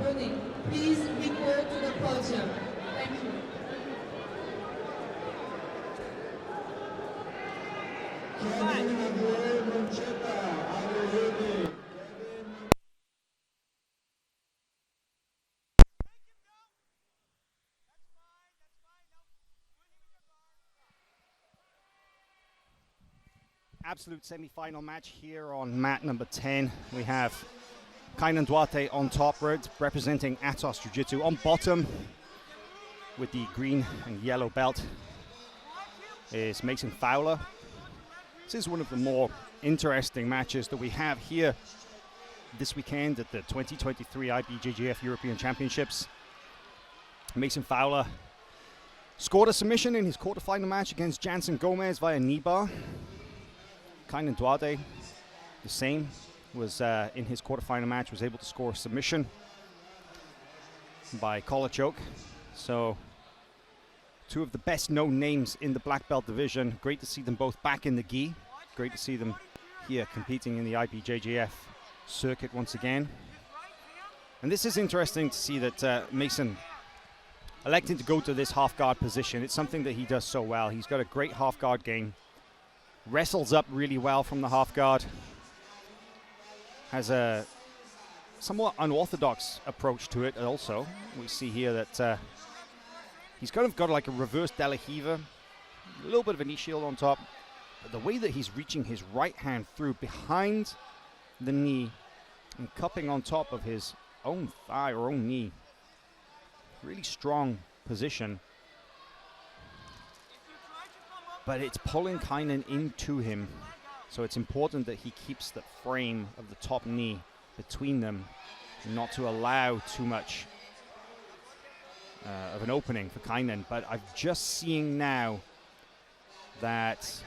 opponent, please report to the podium. Thank you. Absolute semi-final match here on mat number 10. We have Kaynan Duarte on top, representing Atos Jiu-Jitsu. On bottom, with the green and yellow belt, is Mason Fowler. This is one of the more interesting matches that we have here this weekend at the 2023 IBJJF European Championships. Mason Fowler scored a submission in his quarterfinal match against Jansen Gomez via knee bar. Kaynan Duarte, the same, was in his quarterfinal match, was able to score a submission by collar choke. So, two of the best known names in the black belt division. Great to see them both back in the gi. Great to see them here competing in the IBJJF circuit once again. And this is interesting to see that Mason electing to go to this half guard position. It's something that he does so well. He's got a great half guard game. Wrestles up really well from the half guard. Has a somewhat unorthodox approach to it also. We see here that he's kind of got like a reverse De La Riva, a little bit of a knee shield on top. But the way that he's reaching his right hand through behind the knee and cupping on top of his own thigh or own knee. Really strong position. But it's pulling Kaynan into him. So it's important that he keeps the frame of the top knee between them, not to allow too much of an opening for Kaynan. But I'm just seeing now that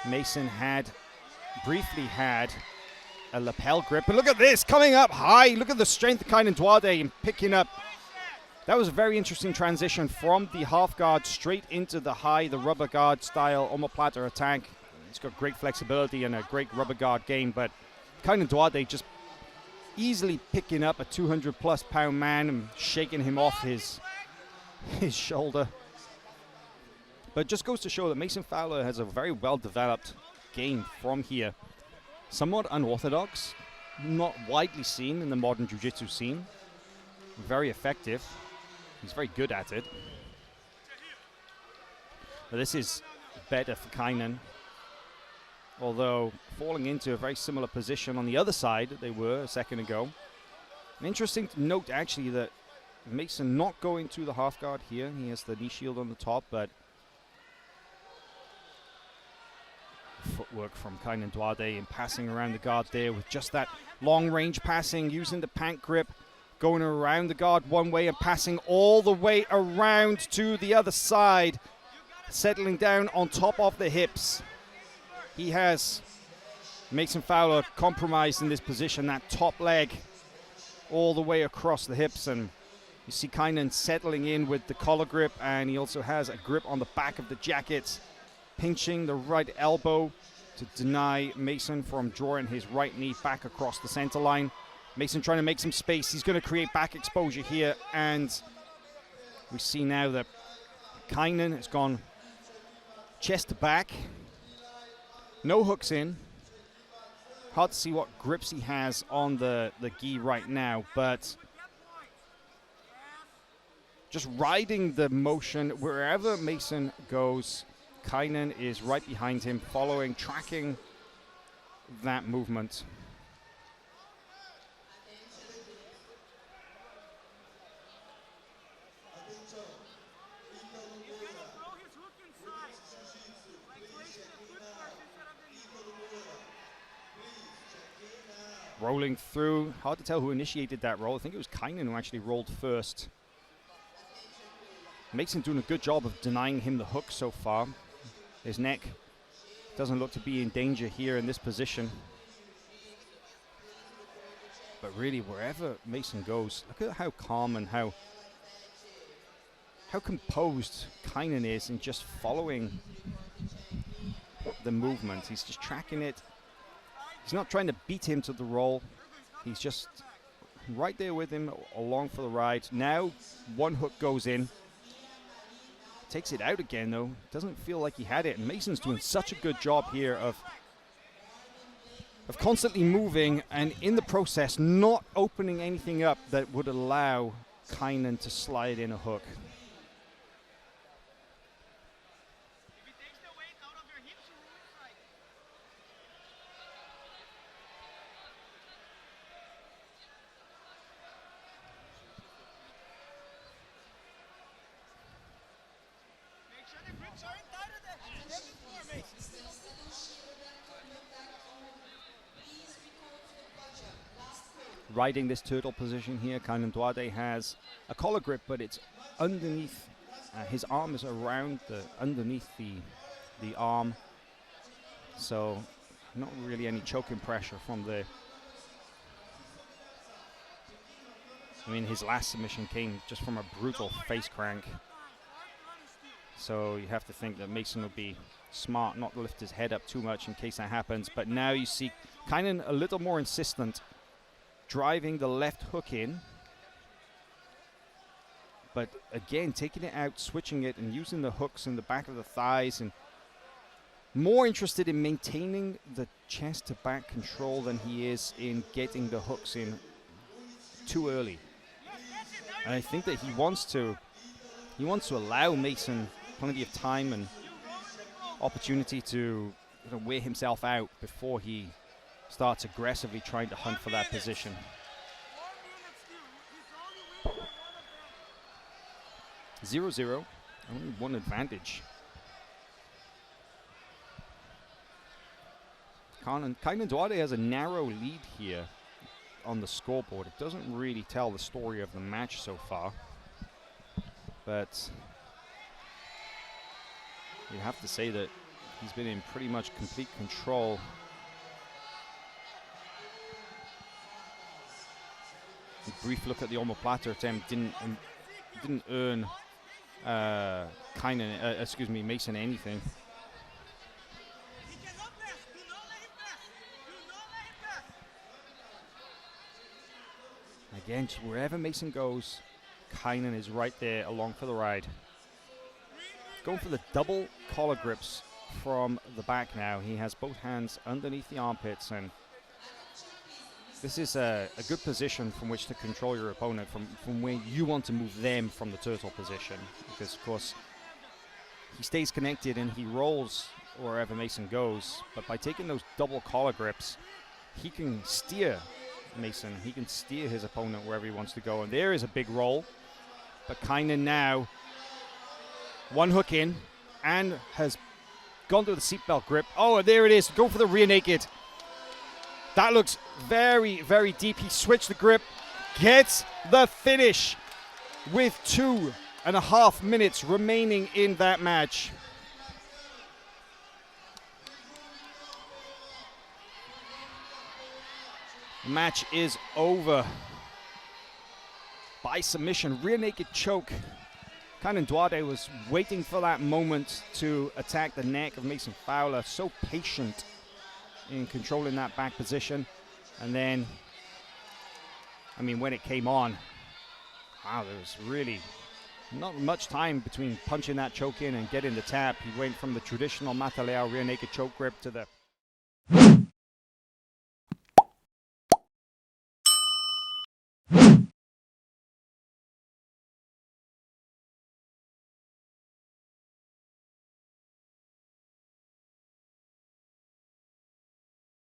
Mason briefly had a lapel grip. And look at this, coming up high. Look at the strength of Kaynan Duarte and picking up. That was a very interesting transition from the half guard straight into the the rubber guard style omoplata attack. It's got great flexibility and a great rubber guard game, but Kaynan Duarte just easily picking up a 200+ pound man and shaking him off his shoulder. But it just goes to show that Mason Fowler has a very well developed game from here. Somewhat unorthodox, not widely seen in the modern jiu-jitsu scene. Very effective. He's very good at it. But this is better for Kaynan. Although falling into a very similar position on the other side that they were a second ago. And interesting to note actually that Mason not going to the half guard here. He has the knee shield on the top, but footwork from Kaynan Duarte and passing around the guard there with just that long range passing, using the pant grip. Going around the guard one way and passing all the way around to the other side. Settling down on top of the hips. He has Mason Fowler compromised in this position. That top leg all the way across the hips. And you see Kaynan settling in with the collar grip. And he also has a grip on the back of the jacket. Pinching the right elbow to deny Mason from drawing his right knee back across the center line. Mason trying to make some space. He's going to create back exposure here. And we see now that Kaynan has gone chest to back. No hooks in. Hard to see what grips he has on the gi right now. But just riding the motion wherever Mason goes. Kaynan is right behind him, following, tracking that movement. Rolling through. Hard to tell who initiated that roll. I think it was Kaynan who actually rolled first. Mason doing a good job of denying him the hook so far. His neck doesn't look to be in danger here in this position. But really, wherever Mason goes, look at how calm and how composed Kaynan is in just following the movement. He's just tracking it. He's not trying to beat him to the roll. He's just right there with him, along for the ride. Now, one hook goes in. Takes it out again, though. Doesn't feel like he had it. And Mason's doing such a good job here of constantly moving and in the process not opening anything up that would allow Kaynan to slide in a hook. Riding this turtle position here, Kaynan Duarte has a collar grip, but it's underneath. His arm is around underneath the arm, so not really any choking pressure from there. I mean, his last submission came just from a brutal face crank, so you have to think that Mason will be smart not to lift his head up too much in case that happens. But now you see Kaynan a little more insistent, driving the left hook in, but again taking it out, switching it, and using the hooks in the back of the thighs, and more interested in maintaining the chest to back control than he is in getting the hooks in too early. And I think that he wants to allow Mason plenty of time and opportunity to wear himself out before he starts aggressively trying to hunt for that position. Zero, only one advantage. Kaynan Duarte has a narrow lead here on the scoreboard. It doesn't really tell the story of the match so far, but you have to say that he's been in pretty much complete control. A brief look at the omoplata attempt didn't earn Mason anything. Again, just wherever Mason goes, Kaynan is right there along for the ride. Going for the double collar grips from the back now. He has both hands underneath the armpits, and this is a good position from which to control your opponent, from where you want to move them from the turtle position. Because, of course, he stays connected and he rolls wherever Mason goes. But by taking those double collar grips, he can steer Mason. He can steer his opponent wherever he wants to go. And there is a big roll. But Kaynan now, one hook in, and has gone to the seatbelt grip. Oh, and there it is. Go for the rear naked. That looks very, very deep. He switched the grip, gets the finish with 2.5 minutes remaining in that match. Match is over by submission, rear naked choke. Kaynan Duarte was waiting for that moment to attack the neck of Mason Fowler. So patient in controlling that back position. And then, I mean, when it came on, wow, there was really not much time between punching that choke in and getting the tap. He went from the traditional Mata Leao rear naked choke grip to the